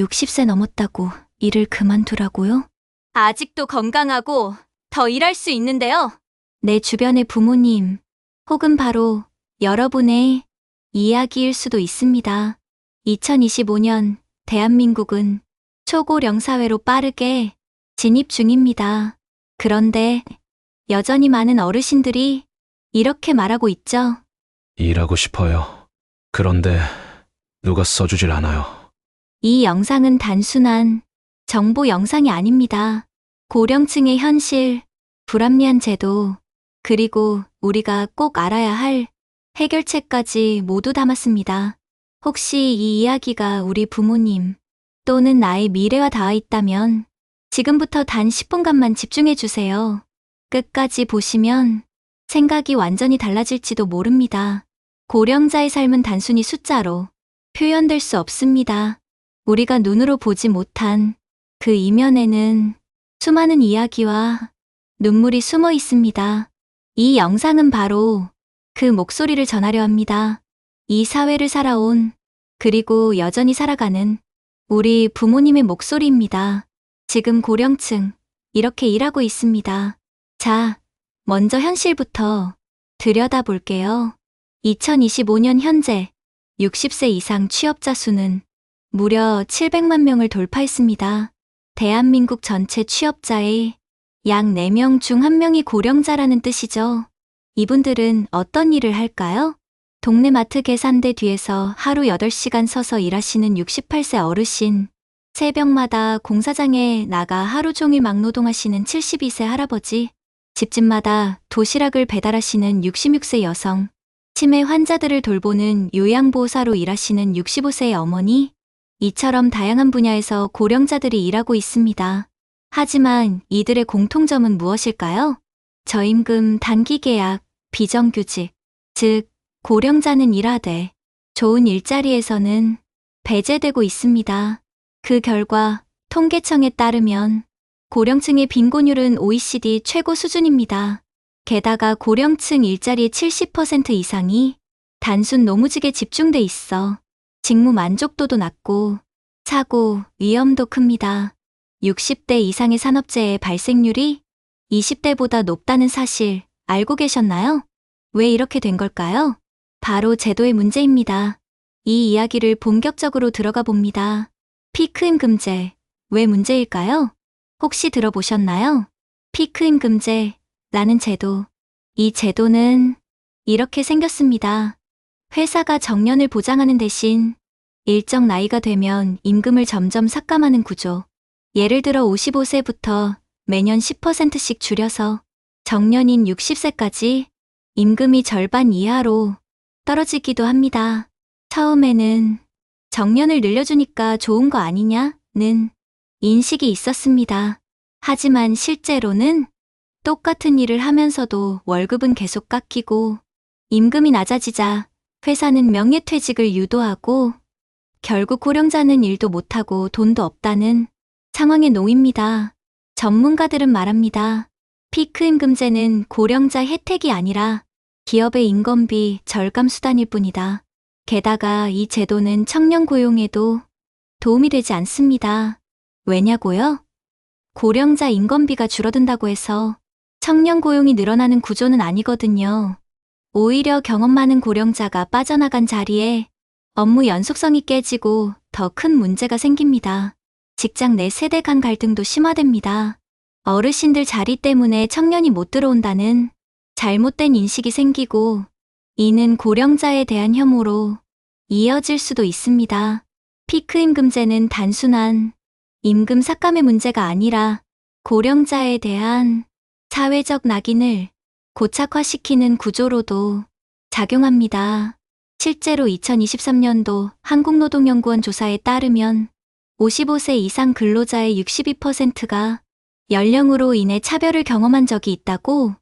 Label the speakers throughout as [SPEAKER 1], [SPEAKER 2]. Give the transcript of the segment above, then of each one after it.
[SPEAKER 1] 60세 넘었다고 일을 그만두라고요?
[SPEAKER 2] 아직도 건강하고 더 일할 수 있는데요.
[SPEAKER 1] 내 주변의 부모님, 혹은 바로 여러분의 이야기일 수도 있습니다. 2025년 대한민국은 초고령 사회로 빠르게 진입 중입니다. 그런데 여전히 많은 어르신들이 이렇게 말하고 있죠.
[SPEAKER 3] 일하고 싶어요. 그런데 누가 써주질 않아요.
[SPEAKER 1] 이 영상은 단순한 정보 영상이 아닙니다. 고령층의 현실, 불합리한 제도, 그리고 우리가 꼭 알아야 할 해결책까지 모두 담았습니다. 혹시 이 이야기가 우리 부모님 또는 나의 미래와 닿아 있다면 지금부터 단 10분간만 집중해 주세요. 끝까지 보시면 생각이 완전히 달라질지도 모릅니다. 고령자의 삶은 단순히 숫자로 표현될 수 없습니다. 우리가 눈으로 보지 못한 그 이면에는 수많은 이야기와 눈물이 숨어 있습니다. 이 영상은 바로 그 목소리를 전하려 합니다. 이 사회를 살아온, 그리고 여전히 살아가는 우리 부모님의 목소리입니다. 지금 고령층, 이렇게 일하고 있습니다. 자, 먼저 현실부터 들여다볼게요. 2025년 현재 60세 이상 취업자 수는 무려 700만 명을 돌파했습니다. 대한민국 전체 취업자의 약 4명 중 1명이 고령자라는 뜻이죠. 이분들은 어떤 일을 할까요? 동네 마트 계산대 뒤에서 하루 8시간 서서 일하시는 68세 어르신, 새벽마다 공사장에 나가 하루 종일 막노동하시는 72세 할아버지, 집집마다 도시락을 배달하시는 66세 여성, 치매 환자들을 돌보는 요양보호사로 일하시는 65세의 어머니, 이처럼 다양한 분야에서 고령자들이 일하고 있습니다. 하지만 이들의 공통점은 무엇일까요? 저임금, 단기계약, 비정규직, 즉 고령자는 일하되 좋은 일자리에서는 배제되고 있습니다. 그 결과 통계청에 따르면 고령층의 빈곤율은 OECD 최고 수준입니다. 게다가 고령층 일자리의 70% 이상이 단순 노무직에 집중돼 있어 직무 만족도도 낮고 사고, 위험도 큽니다. 60대 이상의 산업재해 발생률이 20대보다 높다는 사실 알고 계셨나요? 왜 이렇게 된 걸까요? 바로 제도의 문제입니다. 이 이야기를 본격적으로 들어가 봅니다. 피크임금제, 왜 문제일까요? 혹시 들어보셨나요? 피크임금제라는 제도. 이 제도는 이렇게 생겼습니다. 회사가 정년을 보장하는 대신 일정 나이가 되면 임금을 점점 삭감하는 구조. 예를 들어 55세부터 매년 10%씩 줄여서 정년인 60세까지 임금이 절반 이하로 떨어지기도 합니다. 처음에는 정년을 늘려주니까 좋은 거 아니냐는 인식이 있었습니다. 하지만 실제로는 똑같은 일을 하면서도 월급은 계속 깎이고 임금이 낮아지자 회사는 명예퇴직을 유도하고 결국 고령자는 일도 못하고 돈도 없다는 상황에 놓입니다. 전문가들은 말합니다. 피크임금제는 고령자 혜택이 아니라 기업의 인건비 절감 수단일 뿐이다. 게다가 이 제도는 청년 고용에도 도움이 되지 않습니다. 왜냐고요? 고령자 인건비가 줄어든다고 해서 청년 고용이 늘어나는 구조는 아니거든요. 오히려 경험 많은 고령자가 빠져나간 자리에 업무 연속성이 깨지고 더 큰 문제가 생깁니다. 직장 내 세대 간 갈등도 심화됩니다. 어르신들 자리 때문에 청년이 못 들어온다는 잘못된 인식이 생기고 이는 고령자에 대한 혐오로 이어질 수도 있습니다. 피크임금제는 단순한 임금 삭감의 문제가 아니라 고령자에 대한 사회적 낙인을 고착화시키는 구조로도 작용합니다. 실제로 2023년도 한국노동연구원 조사에 따르면 55세 이상 근로자의 62%가 연령으로 인해 차별을 경험한 적이 있다고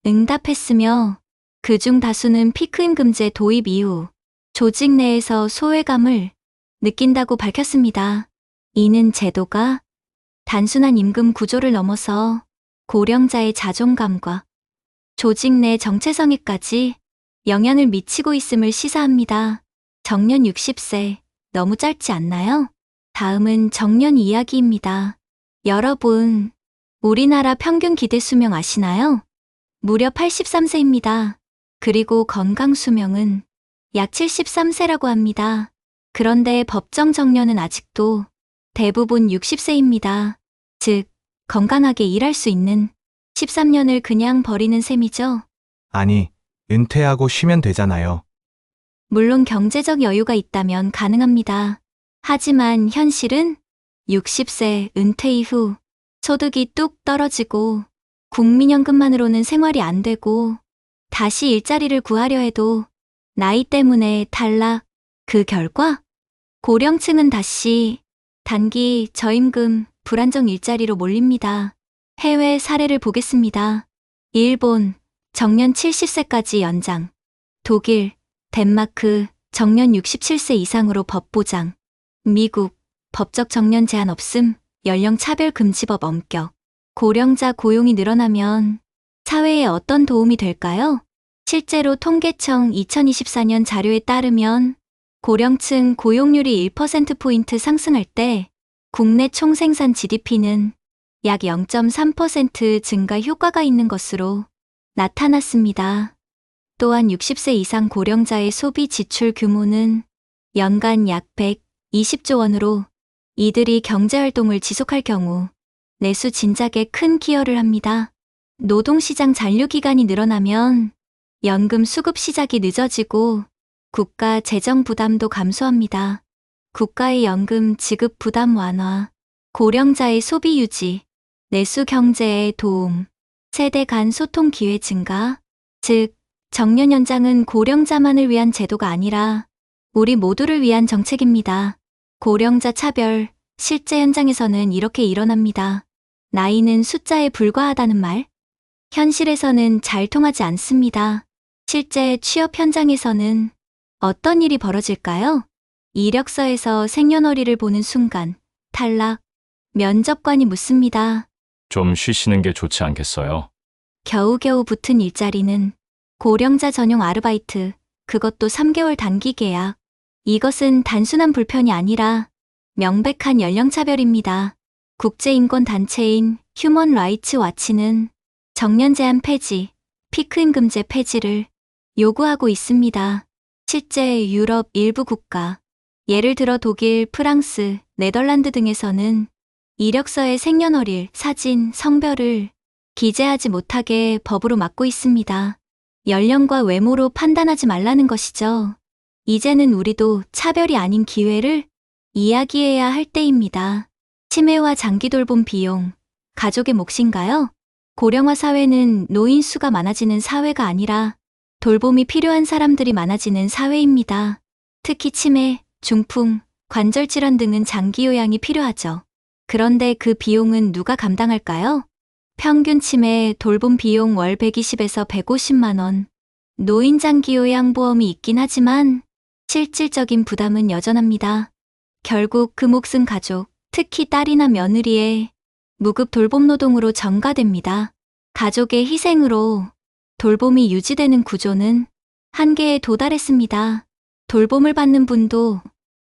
[SPEAKER 1] 응답했으며 그중 다수는 피크임금제 도입 이후 조직 내에서 소외감을 느낀다고 밝혔습니다. 이는 제도가 단순한 임금 구조를 넘어서 고령자의 자존감과 조직 내 정체성에까지 영향을 미치고 있음을 시사합니다. 정년 60세, 너무 짧지 않나요? 다음은 정년 이야기입니다. 여러분, 우리나라 평균 기대 수명 아시나요? 무려 83세입니다. 그리고 건강 수명은 약 73세라고 합니다. 그런데 법정 정년은 아직도 대부분 60세입니다. 즉, 건강하게 일할 수 있는 13년을 그냥 버리는 셈이죠.
[SPEAKER 4] 아니, 은퇴하고 쉬면 되잖아요.
[SPEAKER 1] 물론 경제적 여유가 있다면 가능합니다. 하지만 현실은 60세 은퇴 이후 소득이 뚝 떨어지고 국민연금만으로는 생활이 안 되고 다시 일자리를 구하려 해도 나이 때문에 탈락. 그 결과 고령층은 다시 단기 저임금 불안정 일자리로 몰립니다. 해외 사례를 보겠습니다. 일본 정년 70세까지 연장, 독일, 덴마크 정년 67세 이상으로 법 보장, 미국 법적 정년 제한 없음, 연령 차별 금지법 엄격. 고령자 고용이 늘어나면 사회에 어떤 도움이 될까요? 실제로 통계청 2024년 자료에 따르면 고령층 고용률이 1%포인트 상승할 때 국내 총생산 GDP는 약 0.3% 증가 효과가 있는 것으로 나타났습니다. 또한 60세 이상 고령자의 소비 지출 규모는 연간 약 120조 원으로 이들이 경제활동을 지속할 경우 내수 진작에 큰 기여를 합니다. 노동시장 잔류기간이 늘어나면 연금 수급 시작이 늦어지고 국가 재정 부담도 감소합니다. 국가의 연금 지급 부담 완화, 고령자의 소비 유지, 내수 경제에 도움, 세대 간 소통 기회 증가, 즉 정년 연장은 고령자만을 위한 제도가 아니라 우리 모두를 위한 정책입니다. 고령자 차별, 실제 현장에서는 이렇게 일어납니다. 나이는 숫자에 불과하다는 말? 현실에서는 잘 통하지 않습니다. 실제 취업 현장에서는 어떤 일이 벌어질까요? 이력서에서 생년월일을 보는 순간 탈락. 면접관이 묻습니다.
[SPEAKER 5] 좀 쉬시는 게 좋지 않겠어요?
[SPEAKER 1] 겨우겨우 붙은 일자리는 고령자 전용 아르바이트, 그것도 3개월 단기 계약. 이것은 단순한 불편이 아니라 명백한 연령차별입니다. 국제인권단체인 휴먼 라이츠 와치는 정년 제한 폐지, 피크임금제 폐지를 요구하고 있습니다. 실제 유럽 일부 국가, 예를 들어 독일, 프랑스, 네덜란드 등에서는 이력서에 생년월일, 사진, 성별을 기재하지 못하게 법으로 막고 있습니다. 연령과 외모로 판단하지 말라는 것이죠. 이제는 우리도 차별이 아닌 기회를 이야기해야 할 때입니다. 치매와 장기 돌봄 비용, 가족의 몫인가요? 고령화 사회는 노인 수가 많아지는 사회가 아니라 돌봄이 필요한 사람들이 많아지는 사회입니다. 특히 치매, 중풍, 관절 질환 등은 장기 요양이 필요하죠. 그런데 그 비용은 누가 감당할까요? 평균 치매 돌봄 비용 월 120에서 150만 원. 노인 장기 요양 보험이 있긴 하지만 실질적인 부담은 여전합니다. 결국 그 몫은 가족, 특히 딸이나 며느리의 무급 돌봄 노동으로 전가됩니다. 가족의 희생으로 돌봄이 유지되는 구조는 한계에 도달했습니다. 돌봄을 받는 분도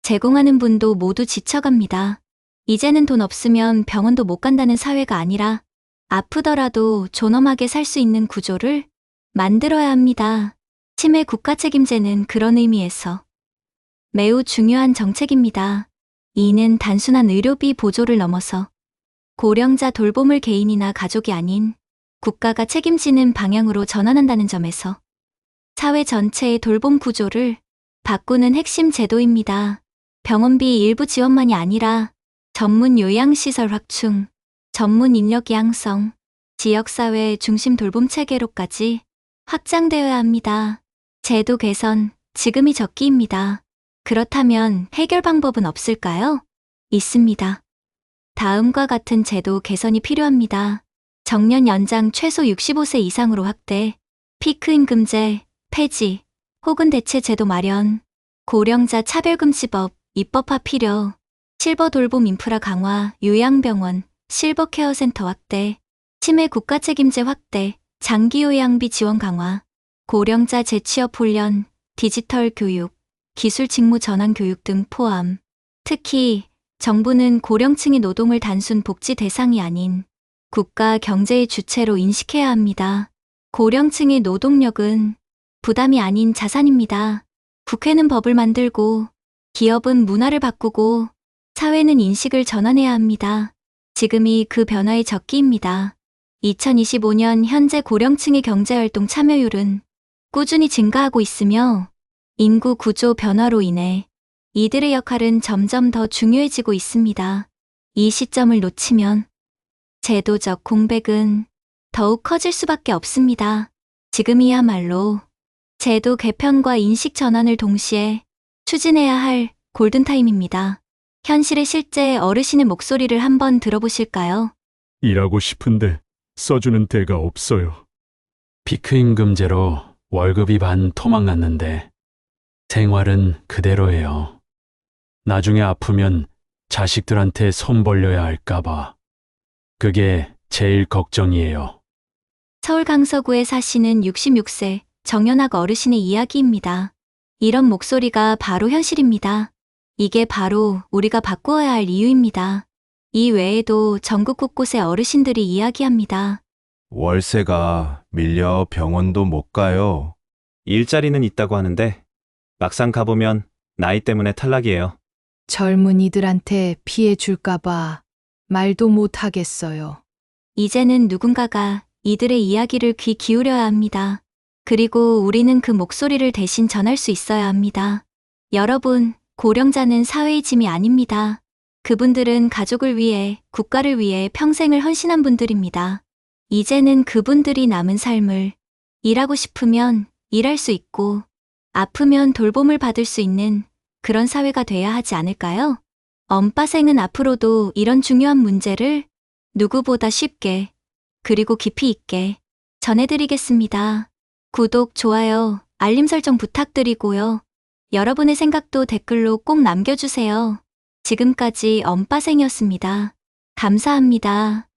[SPEAKER 1] 제공하는 분도 모두 지쳐갑니다. 이제는 돈 없으면 병원도 못 간다는 사회가 아니라 아프더라도 존엄하게 살 수 있는 구조를 만들어야 합니다. 치매 국가 책임제는 그런 의미에서 매우 중요한 정책입니다. 이는 단순한 의료비 보조를 넘어서 고령자 돌봄을 개인이나 가족이 아닌 국가가 책임지는 방향으로 전환한다는 점에서 사회 전체의 돌봄 구조를 바꾸는 핵심 제도입니다. 병원비 일부 지원만이 아니라 전문 요양시설 확충, 전문 인력 양성, 지역사회 중심 돌봄 체계로까지 확장되어야 합니다. 제도 개선, 지금이 적기입니다. 그렇다면 해결 방법은 없을까요? 있습니다. 다음과 같은 제도 개선이 필요합니다. 정년 연장 최소 65세 이상으로 확대, 피크임금제, 폐지, 혹은 대체 제도 마련, 고령자 차별금지법, 입법화 필요, 실버 돌봄 인프라 강화, 요양병원, 실버 케어센터 확대, 치매 국가 책임제 확대, 장기 요양비 지원 강화, 고령자 재취업 훈련, 디지털 교육, 기술 직무 전환 교육 등 포함. 특히 정부는 고령층의 노동을 단순 복지 대상이 아닌 국가 경제의 주체로 인식해야 합니다. 고령층의 노동력은 부담이 아닌 자산입니다. 국회는 법을 만들고 기업은 문화를 바꾸고 사회는 인식을 전환해야 합니다. 지금이 그 변화의 적기입니다. 2025년 현재 고령층의 경제활동 참여율은 꾸준히 증가하고 있으며 인구 구조 변화로 인해 이들의 역할은 점점 더 중요해지고 있습니다. 이 시점을 놓치면 제도적 공백은 더욱 커질 수밖에 없습니다. 지금이야말로 제도 개편과 인식 전환을 동시에 추진해야 할 골든타임입니다. 현실의 실제 어르신의 목소리를 한번 들어보실까요?
[SPEAKER 6] 일하고 싶은데 써주는 데가 없어요.
[SPEAKER 7] 피크임금제로 월급이 반 토막났는데 생활은 그대로예요. 나중에 아프면 자식들한테 손 벌려야 할까봐. 그게 제일 걱정이에요.
[SPEAKER 1] 서울 강서구에 사시는 66세 정연학 어르신의 이야기입니다. 이런 목소리가 바로 현실입니다. 이게 바로 우리가 바꾸어야 할 이유입니다. 이 외에도 전국 곳곳의 어르신들이 이야기합니다.
[SPEAKER 8] 월세가 밀려 병원도 못 가요.
[SPEAKER 9] 일자리는 있다고 하는데 막상 가보면 나이 때문에 탈락이에요.
[SPEAKER 10] 젊은이들한테 피해 줄까봐 말도 못 하겠어요.
[SPEAKER 1] 이제는 누군가가 이들의 이야기를 귀 기울여야 합니다. 그리고 우리는 그 목소리를 대신 전할 수 있어야 합니다. 여러분, 고령자는 사회의 짐이 아닙니다. 그분들은 가족을 위해, 국가를 위해 평생을 헌신한 분들입니다. 이제는 그분들이 남은 삶을 일하고 싶으면 일할 수 있고, 아프면 돌봄을 받을 수 있는 그런 사회가 돼야 하지 않을까요? 엄빠생은 앞으로도 이런 중요한 문제를 누구보다 쉽게 그리고 깊이 있게 전해드리겠습니다. 구독, 좋아요, 알림 설정 부탁드리고요. 여러분의 생각도 댓글로 꼭 남겨주세요. 지금까지 엄빠생이었습니다. 감사합니다.